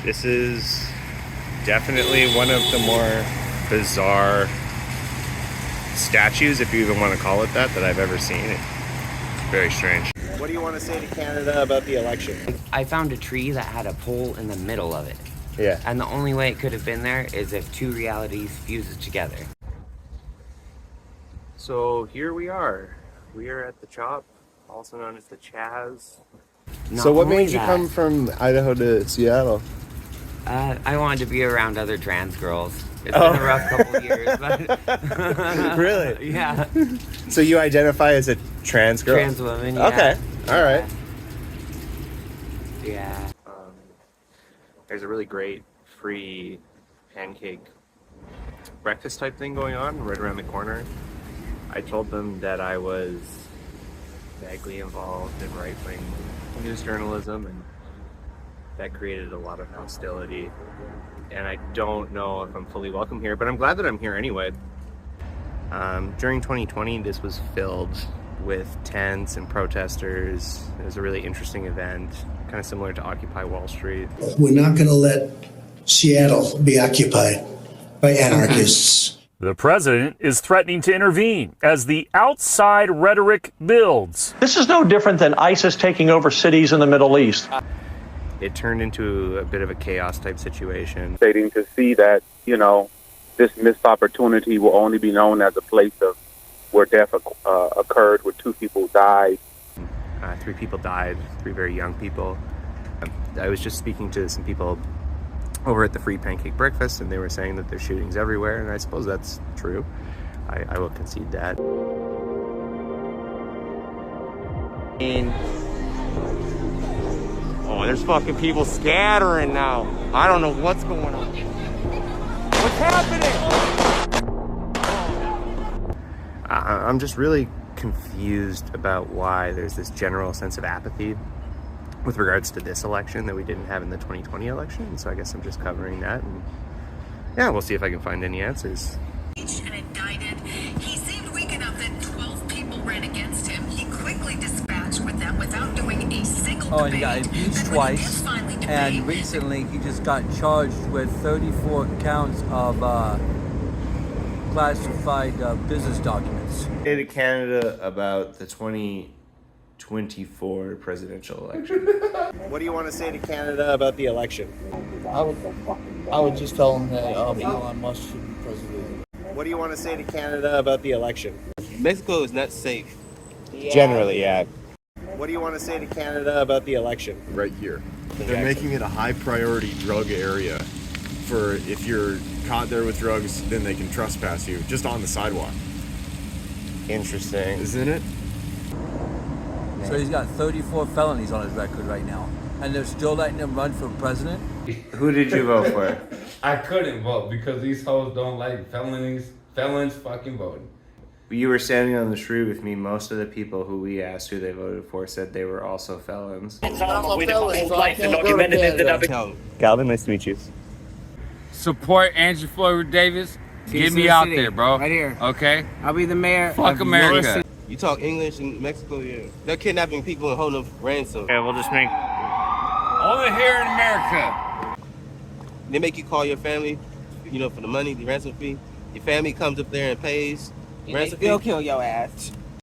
This is definitely one of the more bizarre statues, if you even want to call it that I've ever seen. It's very strange. What do you want to say to Canada about the election? I found a tree that had a pole in the middle of it. Yeah. And the only way it could have been there is if two realities fused together. So here we are. We are at the Chop, also known as the Chaz. So what made you come from Idaho to Seattle? I wanted to be around other trans girls. It's been a rough couple of years, but Really? yeah. So you identify as a trans girl? Trans woman, yeah. Okay, all right. Yeah. There's a really great free pancake breakfast type thing going on right around the corner. I told them that I was vaguely involved in right-wing news journalism, and that created a lot of hostility. And I don't know if I'm fully welcome here, but I'm glad that I'm here anyway. During 2020, this was filled with tents and protesters. It was a really interesting event, kind of similar to Occupy Wall Street. We're not going to let Seattle be occupied by anarchists. The president is threatening to intervene as the outside rhetoric builds. This is no different than ISIS taking over cities in the Middle East. It turned into a bit of a chaos type situation. Stating to see that, this missed opportunity will only be known as a place of where death occurred, where 2 people died. 3 people died, 3 very young people. I was just speaking to some people over at the free pancake breakfast, and they were saying that there's shootings everywhere, and I suppose that's true. I will concede that. Oh, there's fucking people scattering now. I don't know what's going on. What's happening? I'm just really confused about why there's this general sense of apathy with regards to this election that we didn't have in the 2020 election. So I guess I'm just covering that, and yeah, we'll see if I can find any answers. And indicted. He seemed weak enough that 12 people ran against him. He quickly dispatched with them without doing a single debate. Oh, and he got impeached twice, and recently he just got charged with 34 counts of classified business documents. Say to Canada about the 2024 presidential election. What do you want to say to Canada about the election? I would just tell them that Elon Musk should be president. What do you want to say to Canada about the election? Mexico is not safe. Generally, yeah. What do you want to say to Canada about the election? Right here. They're making it a high priority drug area for if you're caught there with drugs, then they can trespass you just on the sidewalk. Interesting. Isn't it? So he's got 34 felonies on his record right now, and they're still letting him run for president? Who did you vote for? I couldn't vote because these hoes don't like felons fucking voting. You were standing on the street with me. Most of the people who we asked who they voted for said they were also felons. Calvin, nice to meet you. Support Andrew Floyd Davis. Get me out there, bro. Right here. Okay? I'll be the mayor. Fuck America. You talk English in Mexico, yeah. They're kidnapping people and holding them ransom. Okay, we'll just make... Only here in America. They make you call your family, for the money, the ransom fee. Your family comes up there and pays ransom fee. They'll kill your ass.